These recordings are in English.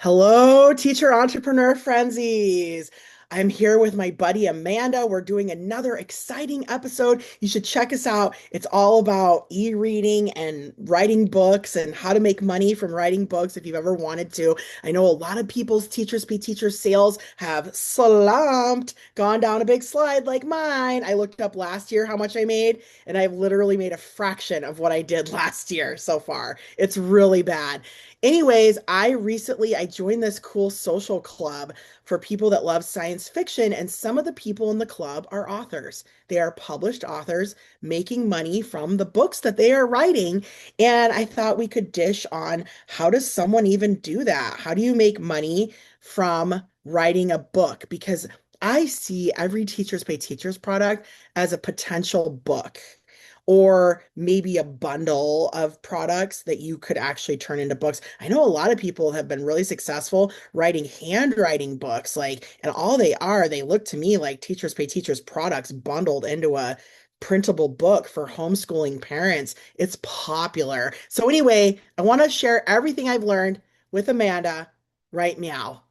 Hello, teacher entrepreneur frenzies. I'm here with my buddy Amanda. We're doing another exciting episode. You should check us out. It's all about e-reading and writing books and how to make money from writing books if you've ever wanted to. I know a lot of people's Teachers Pay Teachers sales have slumped, gone down a big slide like mine. I looked up last year how much I made, and I've literally made a fraction of what I did last year so far. It's really bad. Anyways, I joined this cool social club for people that love science fiction, and some of the people in the club are authors. They are published authors making money from the books that they are writing. And I thought we could dish on how does someone even do that? How do you make money from writing a book? Because I see every Teachers Pay Teachers product as a potential book or maybe a bundle of products that you could actually turn into books. I know a lot of people have been really successful writing handwriting books, and all they look to me like Teachers Pay Teachers products bundled into a printable book for homeschooling parents. It's popular. So anyway, I want to share everything I've learned with Amanda right now.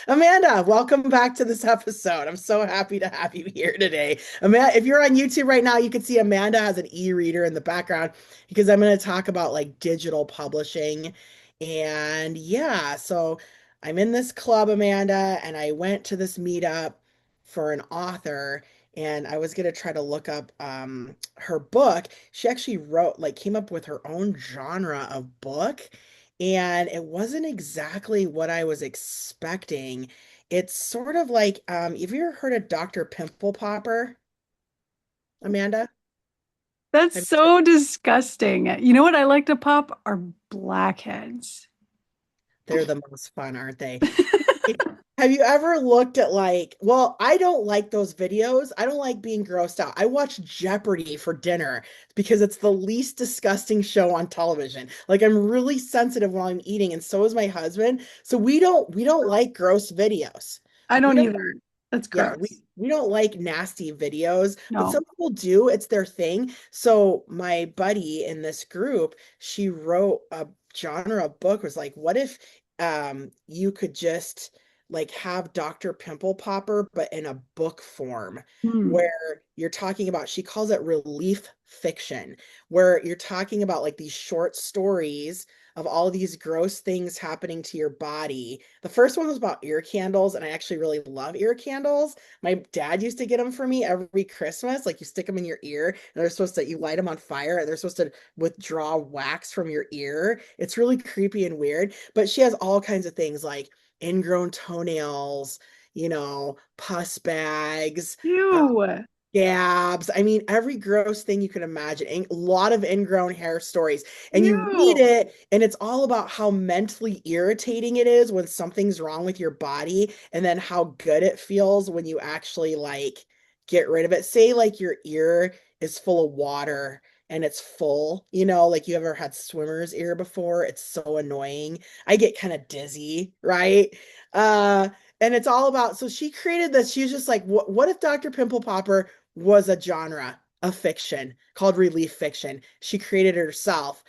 Amanda, welcome back to this episode. I'm so happy to have you here today. Amanda, if you're on YouTube right now, you can see Amanda has an e-reader in the background because I'm going to talk about like digital publishing. And yeah, so I'm in this club, Amanda, and I went to this meetup for an author and I was going to try to look up her book. She actually wrote, like, came up with her own genre of book and it wasn't exactly what I was expecting. It's sort of like, have you ever heard of Dr. Pimple Popper, Amanda? That's Have so disgusting. You know what I like to pop are blackheads. They're the most fun, aren't they? Have you ever looked at well, I don't like those videos. I don't like being grossed out. I watch Jeopardy for dinner because it's the least disgusting show on television. Like I'm really sensitive while I'm eating, and so is my husband. So we don't like gross videos. I We don't don't either. That's Yeah, we gross. we don't like nasty videos, but No. some people do. It's their thing. So my buddy in this group, she wrote a genre of book was like, what if you could just like have Dr. Pimple Popper, but in a book form Hmm. where you're talking about, she calls it relief fiction, where you're talking about like these short stories of all these gross things happening to your body. The first one was about ear candles, and I actually really love ear candles. My dad used to get them for me every Christmas. Like you stick them in your ear, and you light them on fire, and they're supposed to withdraw wax from your ear. It's really creepy and weird. But she has all kinds of things like ingrown toenails, pus bags, Ew. scabs. I mean, every gross thing you can imagine. A lot of ingrown hair stories. And you read Ew. it, and it's all about how mentally irritating it is when something's wrong with your body, and then how good it feels when you actually like get rid of it. Say, like, your ear is full of water and it's full, like you ever had swimmer's ear before. It's so annoying. I get kind of dizzy, right? Uh, and it's all about, so she created this. She was just like, what if Dr. Pimple Popper was a genre of fiction called relief fiction? She created it herself.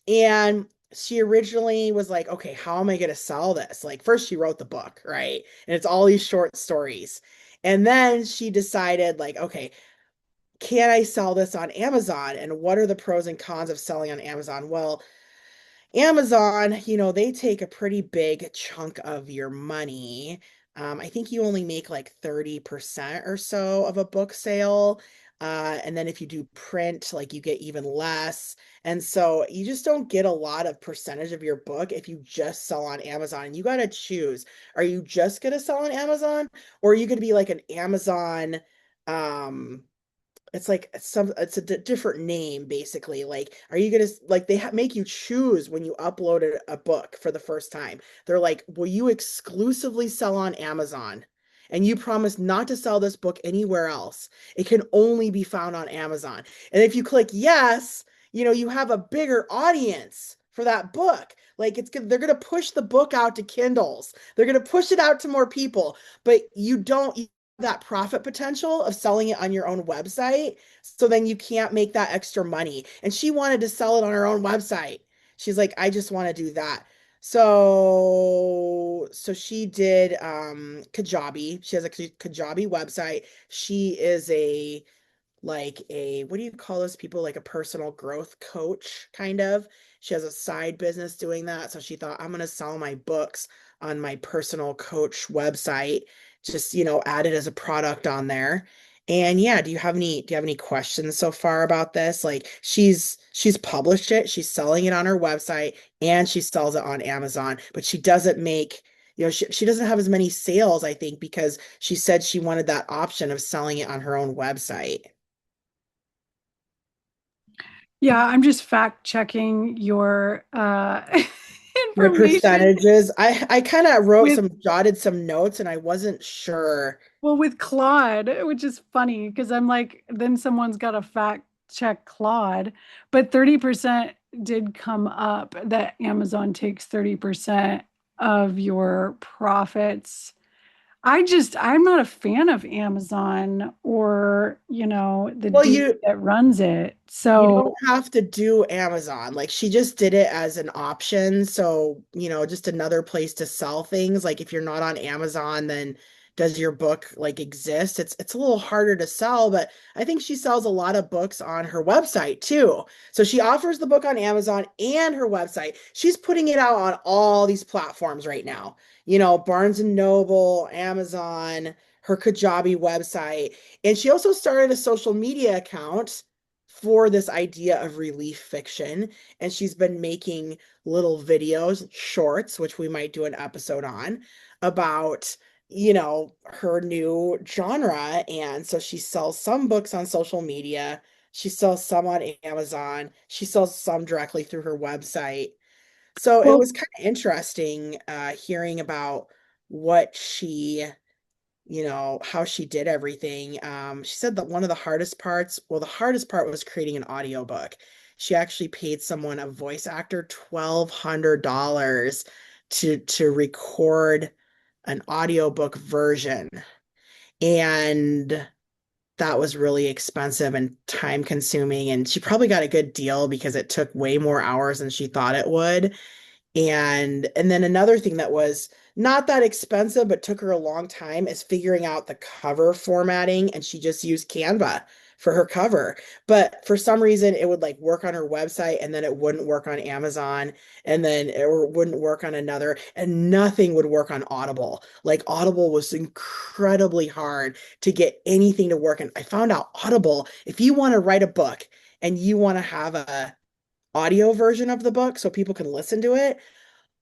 And she originally was like, okay, how am I going to sell this? Like, first, she wrote the book, right? And it's all these short stories. And then she decided, like, okay, can I sell this on Amazon? And what are the pros and cons of selling on Amazon? Well, Amazon, they take a pretty big chunk of your money. I think you only make like 30% or so of a book sale. And then if you do print, like you get even less. And so you just don't get a lot of percentage of your book if you just sell on Amazon. And you got to choose. Are you just going to sell on Amazon, or are you going to be like an Amazon, um, it's like it's a different name basically. Like, are you gonna like they make you choose when you upload a book for the first time? They're like, will you exclusively sell on Amazon, and you promise not to sell this book anywhere else? It can only be found on Amazon. And if you click yes, you have a bigger audience for that book. Like, they're gonna push the book out to Kindles, they're gonna push it out to more people, but you don't that profit potential of selling it on your own website. So then you can't make that extra money. And she wanted to sell it on her own website. She's like, I just want to do that. So she did Kajabi. She has a Kajabi website. She is a like a what do you call those people, like a personal growth coach kind of. She has a side business doing that, so she thought, I'm going to sell my books on my personal coach website, just add it as a product on there. And yeah, do you have any questions so far about this? Like she's published it, she's selling it on her website, and she sells it on Amazon, but she doesn't make she doesn't have as many sales, I think, because she said she wanted that option of selling it on her own website. Yeah, I'm just fact checking your My information percentages. I kind of wrote with, some, jotted some notes, and I wasn't sure. well, with Claude, which is funny because I'm like, then someone's got to fact check Claude, but 30% did come up that Amazon takes 30% of your profits. I'm not a fan of Amazon or, the Well, dude that runs it. you So, don't have to do Amazon. Like she just did it as an option. So, just another place to sell things. Like if you're not on Amazon, then does your book like exist? It's a little harder to sell, but I think she sells a lot of books on her website too. So she offers the book on Amazon and her website. She's putting it out on all these platforms right now. Barnes and Noble, Amazon, her Kajabi website. And she also started a social media account for this idea of relief fiction. And she's been making little videos, shorts, which we might do an episode on, about, her new genre. And so she sells some books on social media. She sells some on Amazon. She sells some directly through her website. So it well, was kind of interesting hearing about what how she did everything. She said that one of the hardest parts, well, the hardest part was creating an audiobook. She actually paid someone, a voice actor, $1,200 to record an audiobook version. And that was really expensive and time consuming. And she probably got a good deal because it took way more hours than she thought it would. And then another thing that was not that expensive but took her a long time is figuring out the cover formatting, and she just used Canva for her cover. But for some reason it would like work on her website and then it wouldn't work on Amazon, and then it wouldn't work on another, and nothing would work on Audible. Like Audible was incredibly hard to get anything to work, and I found out Audible, if you want to write a book and you want to have a audio version of the book so people can listen to it,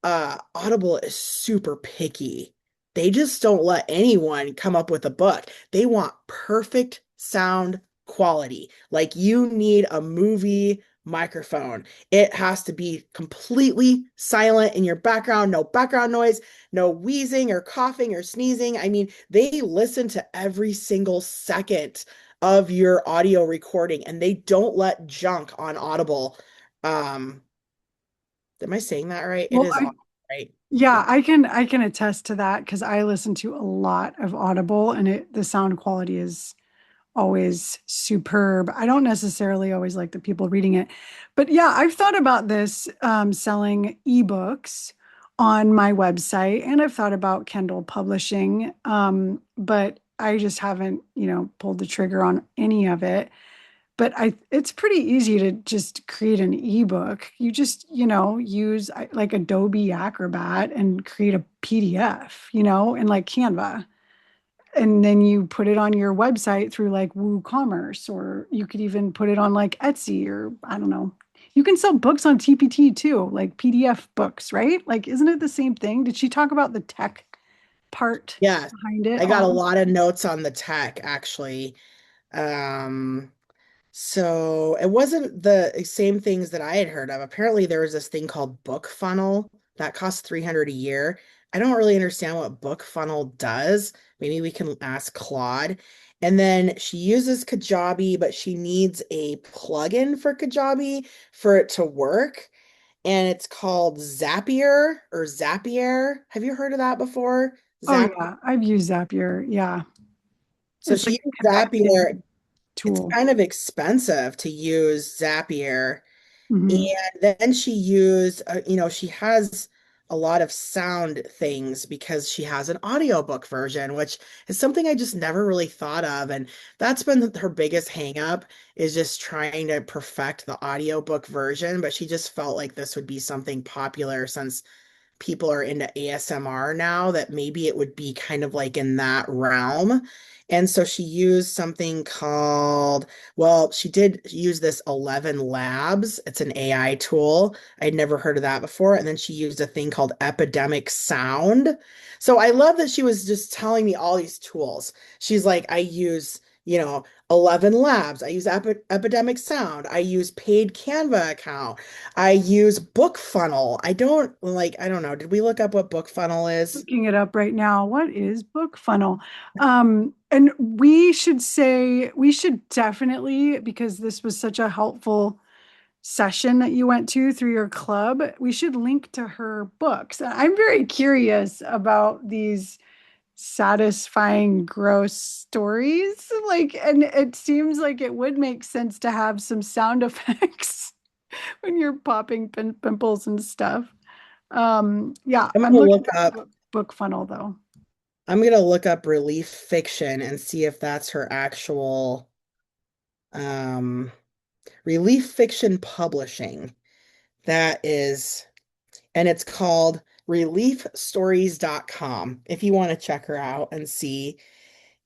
Audible is super picky. They just don't let anyone come up with a book. They want perfect sound quality. Like you need a movie microphone. It has to be completely silent in your background, no background noise, no wheezing or coughing or sneezing. I mean, they listen to every single second of your audio recording, and they don't let junk on Audible. Um, am I saying that right? It well, is Audible, right? yeah, I can attest to that because I listen to a lot of Audible and the sound quality is always superb. I don't necessarily always like the people reading it, but yeah, I've thought about this selling ebooks on my website, and I've thought about Kindle publishing, but I just haven't, pulled the trigger on any of it. But it's pretty easy to just create an ebook. You just, use like Adobe Acrobat and create a PDF, and like Canva, and then you put it on your website through like WooCommerce, or you could even put it on like Etsy, or I don't know. You can sell books on TPT too, like PDF books, right? Like, isn't it the same thing? Did she talk about the tech part Yeah, behind it I got a on? lot of notes on the tech actually. Um, so it wasn't the same things that I had heard of. Apparently there was this thing called Book Funnel that costs 300 a year. I don't really understand what Book Funnel does. Maybe we can ask Claude. And then she uses Kajabi, but she needs a plugin for Kajabi for it to work. And it's called Zapier or Zapier. Have you heard of that before? Oh Zapier. yeah, I've used Zapier. Yeah, So it's like she a used Zapier. connecting It's tool. kind of expensive to use Zapier. Hmm. And then she used, she has a lot of sound things because she has an audiobook version, which is something I just never really thought of. And that's been her biggest hang up is just trying to perfect the audiobook version. But she just felt like this would be something popular since people are into ASMR now, that maybe it would be kind of like in that realm. And so she used something called, well, she did use this 11 Labs. It's an AI tool. I'd never heard of that before. And then she used a thing called Epidemic Sound. So I love that she was just telling me all these tools. She's like, I use, 11 Labs. I use Epidemic Sound. I use paid Canva account. I use Book Funnel. I don't know. Did we look up what Book Funnel is? Looking it up right now. What is Book Funnel? And we should definitely, because this was such a helpful session that you went to through your club, we should link to her books. I'm very curious about these satisfying, gross stories. Like, and it seems like it would make sense to have some sound effects when you're popping pimples and stuff. Yeah, I'm I'm gonna looking look up up book funnel though. I'm gonna look up Relief Fiction and see if that's her actual um Relief Fiction Publishing. That is, and it's called reliefstories.com if you want to check her out and see.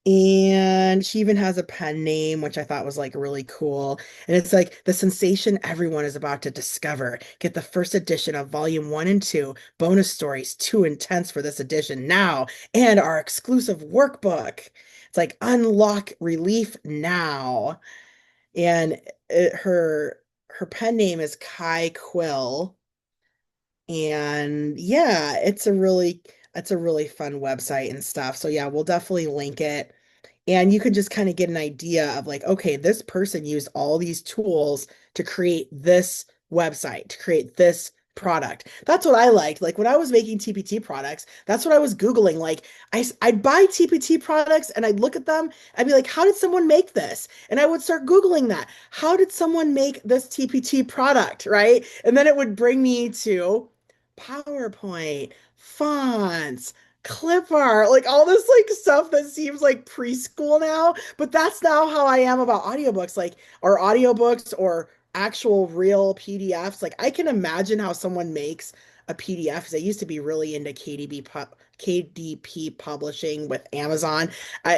And she even has a pen name, which I thought was like really cool. And it's like the sensation everyone is about to discover. Get the first edition of volume 1 and 2, bonus stories, too intense for this edition now, and our exclusive workbook. It's like unlock relief now. And her pen name is Kai Quill. And yeah, it's a really fun website and stuff. So yeah, we'll definitely link it. And you could just kind of get an idea of like, okay, this person used all these tools to create this website, to create this product. That's what I liked. Like when I was making TPT products, that's what I was Googling. Like I'd buy TPT products and I'd look at them. I'd be like, how did someone make this? And I would start Googling that. How did someone make this TPT product? Right. And then it would bring me to PowerPoint, fonts, clip art, like all this like stuff that seems like preschool now, but that's now how I am about audiobooks, like or audiobooks or actual real PDFs. Like I can imagine how someone makes a PDF because I used to be really into KDP publishing with Amazon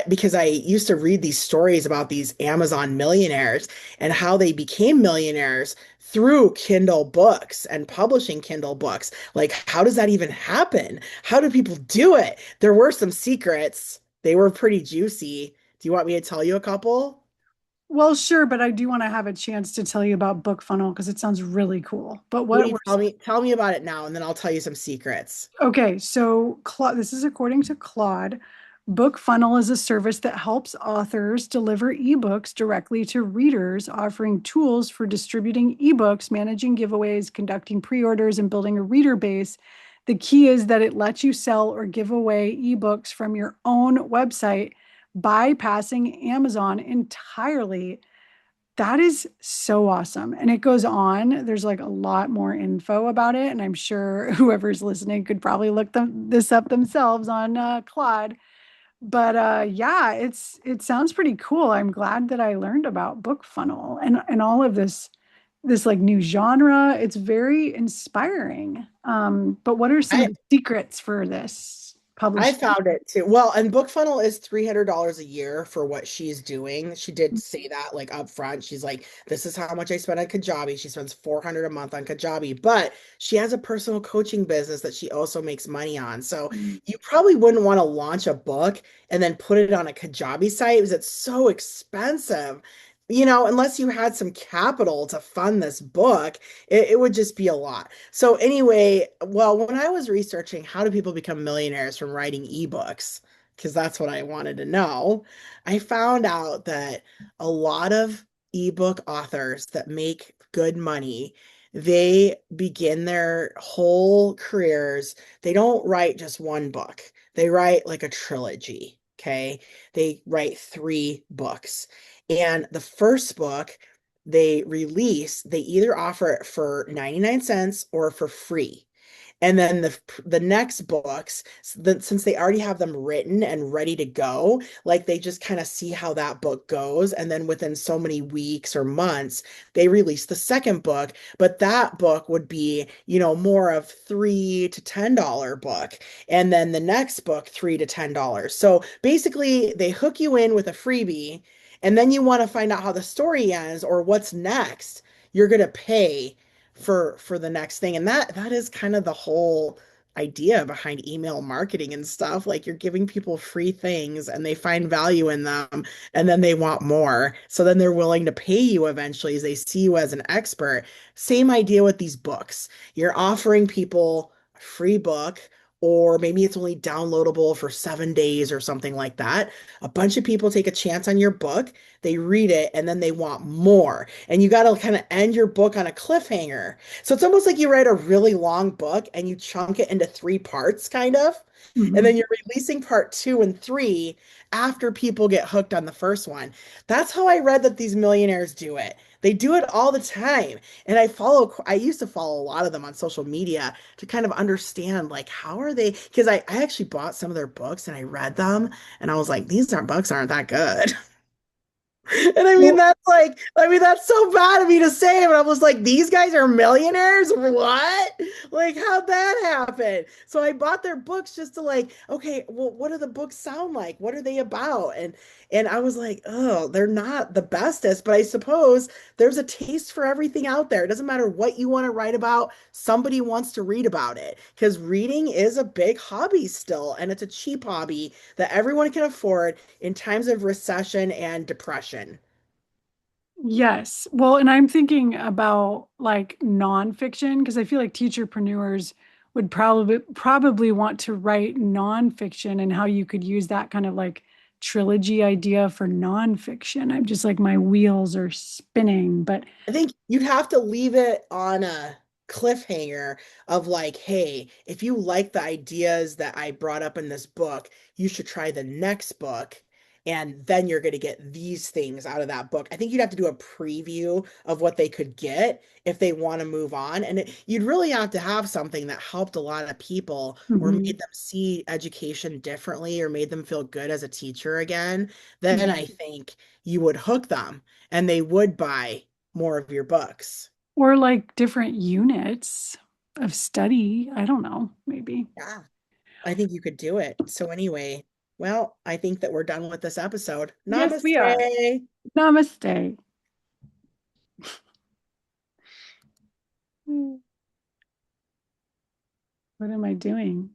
because I used to read these stories about these Amazon millionaires and how they became millionaires through Kindle books and publishing Kindle books. Like, how does that even happen? How do people do it? There were some secrets. They were pretty juicy. Do you want me to tell you a couple? Well, sure, but I do want to have a chance to tell you about book funnel because it sounds really cool. But What do what you were tell some? me? Tell me about it now, and then I'll tell you some secrets. Okay, so this is according to Claude. Book Funnel is a service that helps authors deliver ebooks directly to readers, offering tools for distributing ebooks, managing giveaways, conducting pre-orders, and building a reader base. The key is that it lets you sell or give away ebooks from your own website, bypassing Amazon entirely. That is so awesome. And it goes on. There's like a lot more info about it. And I'm sure whoever's listening could probably this up themselves on Claude. But yeah, it sounds pretty cool. I'm glad that I learned about Book Funnel and all of this like new genre. It's very inspiring. But what are some of I the secrets for this I publishing? found it too. Well, and BookFunnel is $300 a year for what she's doing. She did say that like up front. She's like, this is how much I spend on Kajabi. She spends 400 a month on Kajabi, but she has a personal coaching business that she also makes money on. So you probably wouldn't want to launch a book and then put it on a Kajabi site because it's so expensive. Unless you had some capital to fund this book, it would just be a lot. So anyway, well, when I was researching how do people become millionaires from writing ebooks, because that's what I wanted to know, I found out that a lot of ebook authors that make good money, they begin their whole careers, they don't write just one book. They write like a trilogy, okay? They write 3 books. And the first book they either offer it for 99 cents or for free. And then the next books, since they already have them written and ready to go, like they just kind of see how that book goes. And then within so many weeks or months, they release the second book. But that book would be, more of $3 to $10 book. And then the next book, $3 to $10. So basically, they hook you in with a freebie, and then you want to find out how the story ends or what's next. You're gonna pay for the next thing. And that is kind of the whole idea behind email marketing and stuff. Like you're giving people free things and they find value in them and then they want more. So then they're willing to pay you eventually as they see you as an expert. Same idea with these books. You're offering people a free book, or maybe it's only downloadable for 7 days or something like that. A bunch of people take a chance on your book, they read it, and then they want more. And you got to kind of end your book on a cliffhanger. So it's almost like you write a really long book and you chunk it into three parts, kind of. And Mhm. then you're releasing part two and three after people get hooked on the first one. That's how I read that these millionaires do it. They do it all the time. And I used to follow a lot of them on social media to kind of understand, like, how are they? Because I actually bought some of their books and I read them and I was like, these aren't books aren't that good. And Well, that's so bad of me to say, but I was like, these guys are millionaires? What? Like, how'd that happen? So I bought their books just to like, okay, well, what do the books sound like? What are they about? And I was like, oh, they're not the bestest, but I suppose there's a taste for everything out there. It doesn't matter what you want to write about, somebody wants to read about it. Because reading is a big hobby still, and it's a cheap hobby that everyone can afford in times of recession and depression. yes. Well, and I'm thinking about like nonfiction because I feel like teacherpreneurs would probably want to write nonfiction and how you could use that kind of like trilogy idea for nonfiction. I'm just like my wheels are spinning, but I think you'd have to leave it on a cliffhanger of like, hey, if you like the ideas that I brought up in this book, you should try the next book. And then you're going to get these things out of that book. I think you'd have to do a preview of what they could get if they want to move on. And you'd really have to have something that helped a lot of people or made Mhm. them see education differently or made them feel good as a teacher again. Then I Mhm. think you would hook them and they would buy more of your books. Or like different units of study. I don't know, maybe. Yeah, I think you could do it. So anyway, well, I think that we're done with this episode. Yes, we are. Namaste. Namaste. What am I doing?